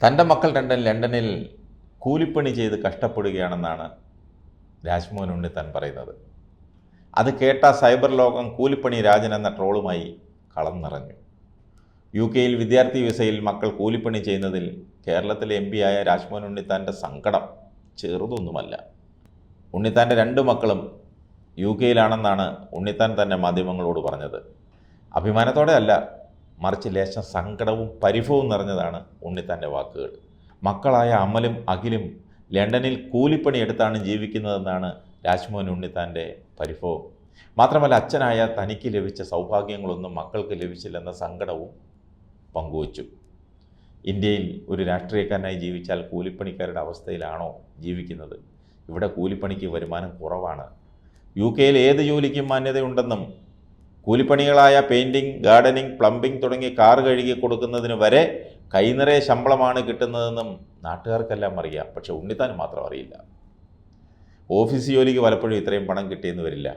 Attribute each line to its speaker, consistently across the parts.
Speaker 1: തൻ്റെ മക്കൾ രണ്ടും ലണ്ടനിൽ കൂലിപ്പണി ചെയ്ത് കഷ്ടപ്പെടുകയാണെന്നാണ് രാജ്മോഹൻ ഉണ്ണിത്താൻ പറയുന്നത്. അത് കേട്ട സൈബർ ലോകം കൂലിപ്പണി രാജൻ എന്ന ട്രോളുമായി കളം നിറഞ്ഞു. UK വിദ്യാർത്ഥി വിസയിൽ മക്കൾ കൂലിപ്പണി ചെയ്യുന്നതിൽ കേരളത്തിലെ MP ആയ രാജ്മോഹൻ ഉണ്ണിത്താൻ്റെ സങ്കടം ചെറുതൊന്നുമല്ല. ഉണ്ണിത്താൻ്റെ 2 മക്കളും UK ഉണ്ണിത്താൻ തന്നെ മാധ്യമങ്ങളോട് പറഞ്ഞത്. അഭിമാനത്തോടെ അല്ല, മറിച്ച് ലേശം സങ്കടവും പരിഭവവും നിറഞ്ഞതാണ് ഉണ്ണിത്താൻ്റെ വാക്കുകൾ. മക്കളായ അമലും അഖിലും ലണ്ടനിൽ കൂലിപ്പണി എടുത്താണ് ജീവിക്കുന്നതെന്നാണ് രാജ്മോഹൻ ഉണ്ണിത്താൻ്റെ പരിഭവം. മാത്രമല്ല, അച്ഛനായ തനിക്ക് ലഭിച്ച സൗഭാഗ്യങ്ങളൊന്നും മക്കൾക്ക് ലഭിച്ചില്ലെന്ന സങ്കടവും പങ്കുവച്ചു. ഇന്ത്യയിൽ ഒരു രാഷ്ട്രീയക്കാരനായി ജീവിച്ചാൽ കൂലിപ്പണിക്കാരുടെ അവസ്ഥയിലാണോ ജീവിക്കുന്നത്? ഇവിടെ കൂലിപ്പണിക്ക് വരുമാനം കുറവാണ്. UK ഏത് ജോലിക്കും മാന്യതയുണ്ടെന്നും കൂലിപ്പണികളായ പെയിൻറ്റിങ്, ഗാർഡനിങ്, പ്ലംബിംഗ് തുടങ്ങി കാർ കഴുകി കൊടുക്കുന്നതിന് വരെ കൈനിറയെ ശമ്പളമാണ് കിട്ടുന്നതെന്നും നാട്ടുകാർക്കെല്ലാം അറിയാം. പക്ഷെ ഉണ്ണിത്താൻ മാത്രം അറിയില്ല. ഓഫീസ് ജോലിക്ക് പലപ്പോഴും ഇത്രയും പണം കിട്ടിയെന്ന് വരില്ല.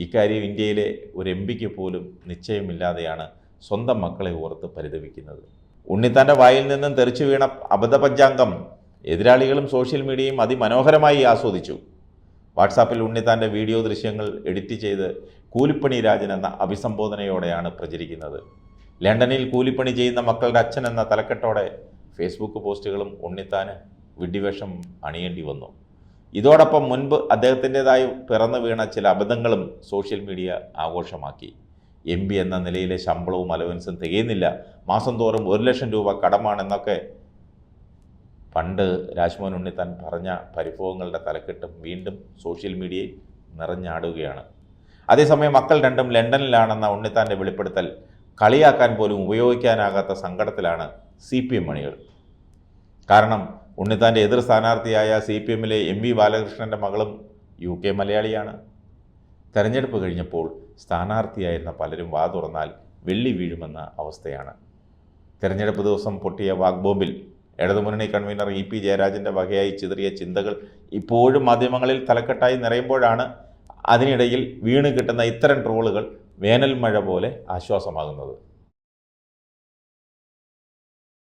Speaker 1: ഇക്കാര്യം ഇന്ത്യയിലെ ഒരു MP പോലും നിശ്ചയമില്ലാതെയാണ് സ്വന്തം മക്കളെ ഓർത്ത് പരിതപിക്കുന്നത്. ഉണ്ണിത്താൻ്റെ വായിൽ നിന്നും തെറിച്ചു വീണ അബദ്ധപഞ്ചാംഗം എതിരാളികളും സോഷ്യൽ മീഡിയയും അതിമനോഹരമായി ആസ്വദിച്ചു. വാട്സാപ്പിൽ ഉണ്ണിത്താൻ്റെ വീഡിയോ ദൃശ്യങ്ങൾ എഡിറ്റ് ചെയ്ത് കൂലിപ്പണി രാജൻ എന്ന അഭിസംബോധനയോടെയാണ് പ്രചരിക്കുന്നത്. ലണ്ടനിൽ കൂലിപ്പണി ചെയ്യുന്ന മക്കളുടെ അച്ഛൻ എന്ന തലക്കെട്ടോടെ ഫേസ്ബുക്ക് പോസ്റ്റുകളും ഉണ്ണിത്താന് വിഡ്ഢിവേഷം അണിയേണ്ടി വന്നു. ഇതോടൊപ്പം മുൻപ് അദ്ദേഹത്തിൻ്റെതായി പിറന്നു വീണ ചില അബദ്ധങ്ങളും സോഷ്യൽ മീഡിയ ആഘോഷമാക്കി. MP എന്ന നിലയിലെ ശമ്പളവും അലവൻസും തികയുന്നില്ല, മാസം തോറും 1 ലക്ഷം രൂപ കടമാണെന്നൊക്കെ പണ്ട് രാജ്മോഹൻ ഉണ്ണിത്താൻ പറഞ്ഞ പരിഭവങ്ങളുടെ തലക്കെട്ടും വീണ്ടും സോഷ്യൽ മീഡിയയിൽ നിറഞ്ഞാടുകയാണ്. അതേസമയം മക്കൾ രണ്ടും ലണ്ടനിലാണെന്ന ഉണ്ണിത്താൻ്റെ വെളിപ്പെടുത്തൽ കളിയാക്കാൻ പോലും ഉപയോഗിക്കാനാകാത്ത സങ്കടത്തിലാണ് CPM അണികൾ. കാരണം ഉണ്ണിത്താൻ്റെ എതിർ സ്ഥാനാർത്ഥിയായ CPMലെ MV ബാലകൃഷ്ണൻ്റെ മകളും UK മലയാളിയാണ്. തെരഞ്ഞെടുപ്പ് കഴിഞ്ഞപ്പോൾ സ്ഥാനാർത്ഥിയായിരുന്ന പലരും വാ തുറന്നാൽ വെള്ളി വീഴുമെന്ന അവസ്ഥയാണ്. തെരഞ്ഞെടുപ്പ് ദിവസം പൊട്ടിയ വാഗ്ബോംബിൽ ഇടതുമുന്നണി കൺവീനർ EP ജയരാജൻ്റെ വകയായി ചിതറിയ ചിന്തകൾ ഇപ്പോഴും മാധ്യമങ്ങളിൽ തലക്കെട്ടായി നിറയുമ്പോഴാണ് അതിനിടയിൽ വീണ് കിട്ടുന്ന ഇത്തരം ട്രോളുകൾ വേനൽ മഴ പോലെ ആശ്വാസമാകുന്നത്.